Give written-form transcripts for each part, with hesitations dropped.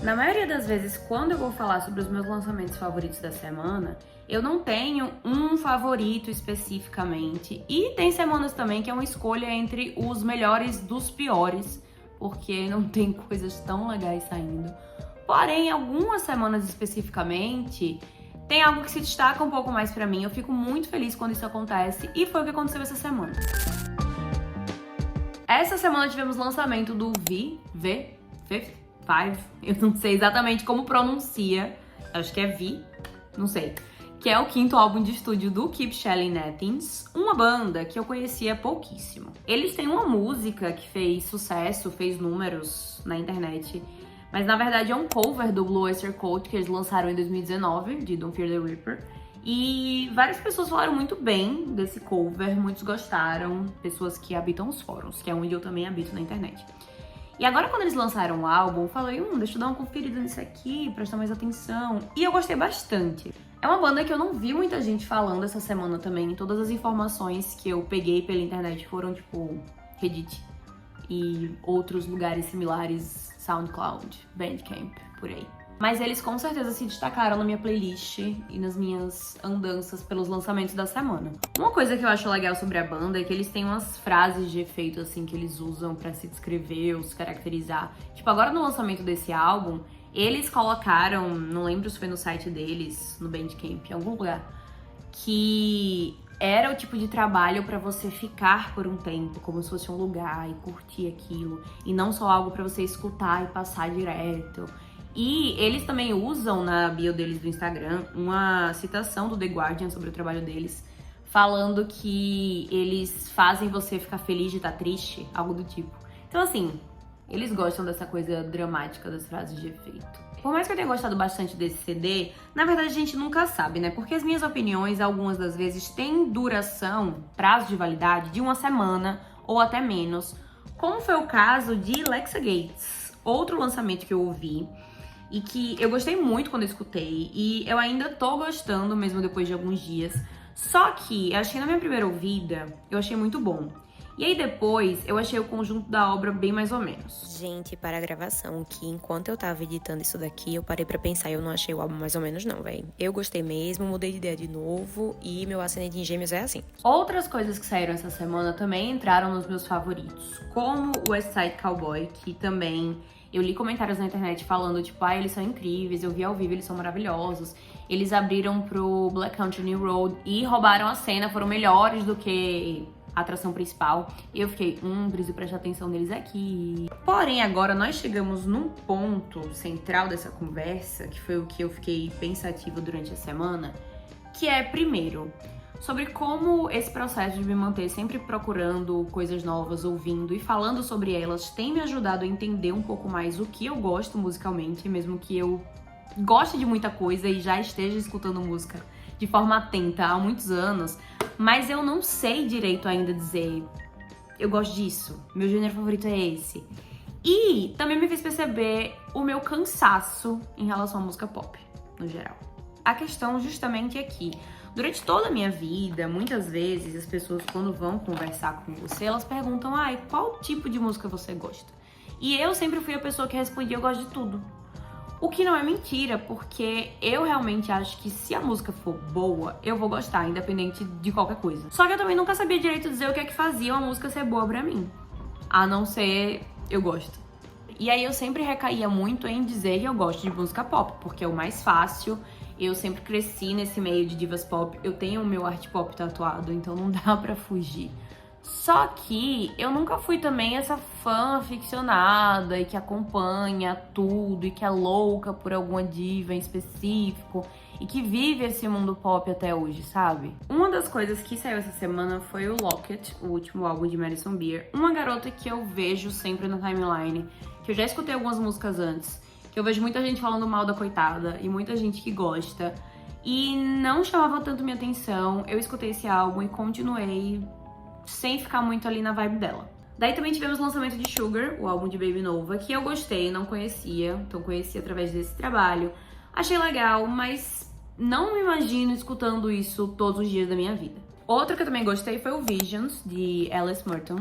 Na maioria das vezes, quando eu vou falar sobre os meus lançamentos favoritos da semana, eu não tenho um favorito especificamente. E tem semanas também que é uma escolha entre os melhores dos piores, porque não tem coisas tão legais saindo. Porém, algumas semanas especificamente, tem algo que se destaca um pouco mais pra mim. Eu fico muito feliz quando isso acontece e foi o que aconteceu essa semana. Essa semana tivemos lançamento do Fifth, eu não sei exatamente como pronuncia, acho que é V, não sei, que é o quinto álbum de estúdio do Keep Shelling Athens, uma banda que eu conhecia pouquíssimo. Eles têm uma música que fez sucesso, fez números na internet, mas na verdade é um cover do Blue Oyster Cult que eles lançaram em 2019, de Don't Fear the Reaper. E várias pessoas falaram muito bem desse cover, muitos gostaram, pessoas que habitam os fóruns, que é onde eu também habito na internet. E agora quando eles lançaram o álbum, eu falei, deixa eu dar uma conferida nisso aqui, prestar mais atenção. E eu gostei bastante. É uma banda que eu não vi muita gente falando essa semana também. Todas as informações que eu peguei pela internet foram, tipo, Reddit e outros lugares similares, SoundCloud, Bandcamp, por aí. Mas eles com certeza se destacaram na minha playlist e nas minhas andanças pelos lançamentos da semana. Uma coisa que eu acho legal sobre a banda é que eles têm umas frases de efeito, assim, que eles usam pra se descrever ou se caracterizar. Tipo, agora no lançamento desse álbum, eles colocaram, não lembro se foi no site deles, no Bandcamp, em algum lugar, que era o tipo de trabalho pra você ficar por um tempo, como se fosse um lugar e curtir aquilo, e não só algo pra você escutar e passar direto. E eles também usam na bio deles do Instagram uma citação do The Guardian sobre o trabalho deles, falando que eles fazem você ficar feliz de estar triste, algo do tipo. Então assim, eles gostam dessa coisa dramática das frases de efeito. Por mais que eu tenha gostado bastante desse CD, na verdade a gente nunca sabe, né? Porque as minhas opiniões, algumas das vezes, têm duração, prazo de validade de uma semana ou até menos, como foi o caso de Lexa Gates, outro lançamento que eu ouvi, e que eu gostei muito quando eu escutei, e eu ainda tô gostando mesmo depois de alguns dias. Só que eu achei na minha primeira ouvida, eu achei muito bom. E aí depois eu achei o conjunto da obra bem mais ou menos. Gente, para a gravação, que enquanto eu tava editando isso daqui, eu parei pra pensar e eu não achei o álbum mais ou menos não, velho. Eu gostei mesmo, mudei de ideia de novo e meu ascendente em gêmeos é assim. Outras coisas que saíram essa semana também entraram nos meus favoritos, como o West Side Cowboy, que também eu li comentários na internet falando, tipo, eles são incríveis, eu vi ao vivo, eles são maravilhosos. Eles abriram pro Black Country New Road e roubaram a cena, foram melhores do que a atração principal. E eu fiquei, preciso prestar atenção neles aqui. Porém, agora nós chegamos num ponto central dessa conversa, que foi o que eu fiquei pensativa durante a semana, que é, primeiro, sobre como esse processo de me manter sempre procurando coisas novas, ouvindo e falando sobre elas tem me ajudado a entender um pouco mais o que eu gosto musicalmente, mesmo que eu goste de muita coisa e já esteja escutando música de forma atenta há muitos anos, mas eu não sei direito ainda dizer eu gosto disso, meu gênero favorito é esse. E também me fez perceber o meu cansaço em relação à música pop, no geral. A questão justamente é que durante toda a minha vida, muitas vezes as pessoas quando vão conversar com você, elas perguntam, qual tipo de música você gosta? E eu sempre fui a pessoa que respondia, eu gosto de tudo. O que não é mentira, porque eu realmente acho que se a música for boa, eu vou gostar, independente de qualquer coisa. Só que eu também nunca sabia direito dizer o que é que fazia uma música ser boa pra mim. A não ser, eu gosto. E aí eu sempre recaía muito em dizer que eu gosto de música pop, porque é o mais fácil. Eu sempre cresci nesse meio de divas pop, eu tenho o meu art pop tatuado, então não dá pra fugir. Só que eu nunca fui também essa fã aficionada e que acompanha tudo e que é louca por alguma diva em específico e que vive esse mundo pop até hoje, sabe? Uma das coisas que saiu essa semana foi o Locket, o último álbum de Madison Beer, uma garota que eu vejo sempre na timeline, que eu já escutei algumas músicas antes, que eu vejo muita gente falando mal da coitada e muita gente que gosta, e não chamava tanto minha atenção. Eu escutei esse álbum e continuei sem ficar muito ali na vibe dela. Daí também tivemos o lançamento de Sugar, o álbum de Baby Nova, que eu gostei, não conhecia, então conheci através desse trabalho. Achei legal, mas não me imagino escutando isso todos os dias da minha vida. Outro que eu também gostei foi o Visions, de Alice Merton.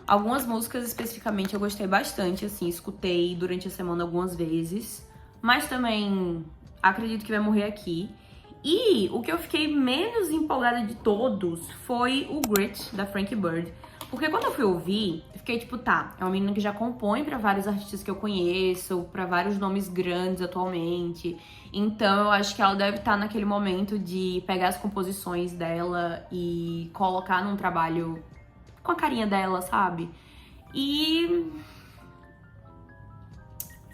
Algumas músicas especificamente eu gostei bastante, assim, escutei durante a semana algumas vezes. mas também acredito que vai morrer aqui. E o que eu fiquei menos empolgada de todos foi o Grit, da Frankie Bird. Porque quando eu fui ouvir, eu fiquei tipo, tá, é uma menina que já compõe pra vários artistas que eu conheço, pra vários nomes grandes atualmente. Então eu acho que ela deve estar naquele momento de pegar as composições dela e colocar num trabalho com a carinha dela, sabe? E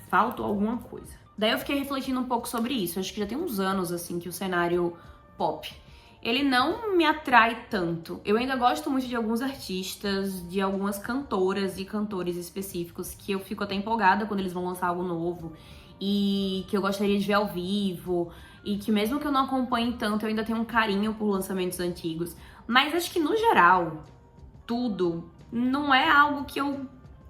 faltou alguma coisa. Daí eu fiquei refletindo um pouco sobre isso. Acho que já tem uns anos, assim, que o cenário pop, ele não me atrai tanto. Eu ainda gosto muito de alguns artistas, de algumas cantoras e cantores específicos, que eu fico até empolgada quando eles vão lançar algo novo. E que eu gostaria de ver ao vivo. E que mesmo que eu não acompanhe tanto, eu ainda tenho um carinho por lançamentos antigos. Mas acho que, no geral, tudo não é algo que eu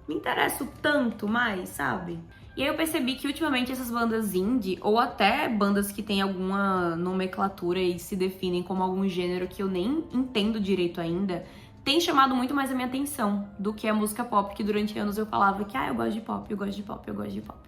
me interesso tanto mais, sabe? E aí eu percebi que ultimamente essas bandas indie, ou até bandas que têm alguma nomenclatura e se definem como algum gênero que eu nem entendo direito ainda, tem chamado muito mais a minha atenção do que a música pop, que durante anos eu falava que eu gosto de pop, eu gosto de pop, eu gosto de pop.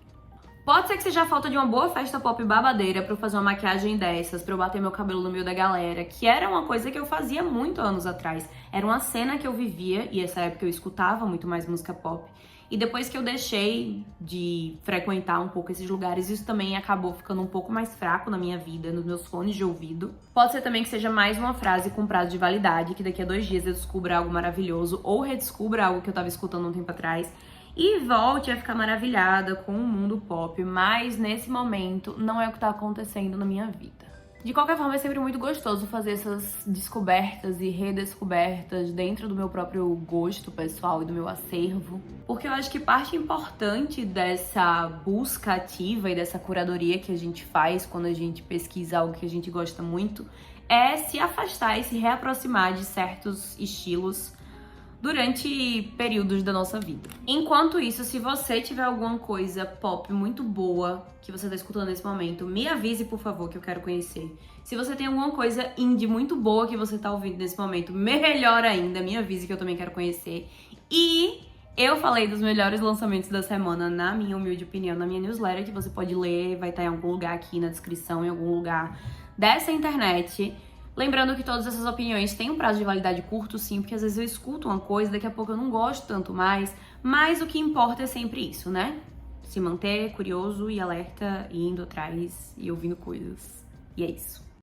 Pode ser que seja a falta de uma boa festa pop babadeira pra eu fazer uma maquiagem dessas, pra eu bater meu cabelo no meio da galera, que era uma coisa que eu fazia muito anos atrás. Era uma cena que eu vivia, e essa época eu escutava muito mais música pop. E depois que eu deixei de frequentar um pouco esses lugares, isso também acabou ficando um pouco mais fraco na minha vida, nos meus fones de ouvido. Pode ser também que seja mais uma frase com prazo de validade, que daqui a 2 dias eu descubra algo maravilhoso, ou redescubra algo que eu tava escutando um tempo atrás, e volte a ficar maravilhada com o mundo pop, mas nesse momento não é o que tá acontecendo na minha vida. De qualquer forma, é sempre muito gostoso fazer essas descobertas e redescobertas dentro do meu próprio gosto pessoal e do meu acervo, porque eu acho que parte importante dessa busca ativa e dessa curadoria que a gente faz quando a gente pesquisa algo que a gente gosta muito é se afastar e se reaproximar de certos estilos durante períodos da nossa vida. Enquanto isso, se você tiver alguma coisa pop muito boa que você tá escutando nesse momento, me avise, por favor, que eu quero conhecer. Se você tem alguma coisa indie muito boa que você tá ouvindo nesse momento, melhor ainda, me avise que eu também quero conhecer. E eu falei dos melhores lançamentos da semana, na minha humilde opinião, na minha newsletter, que você pode ler, vai estar em algum lugar aqui na descrição, em algum lugar dessa internet. Lembrando que todas essas opiniões têm um prazo de validade curto, sim, porque às vezes eu escuto uma coisa, daqui a pouco eu não gosto tanto mais, mas o que importa é sempre isso, né? Se manter curioso e alerta, e indo atrás e ouvindo coisas. E é isso.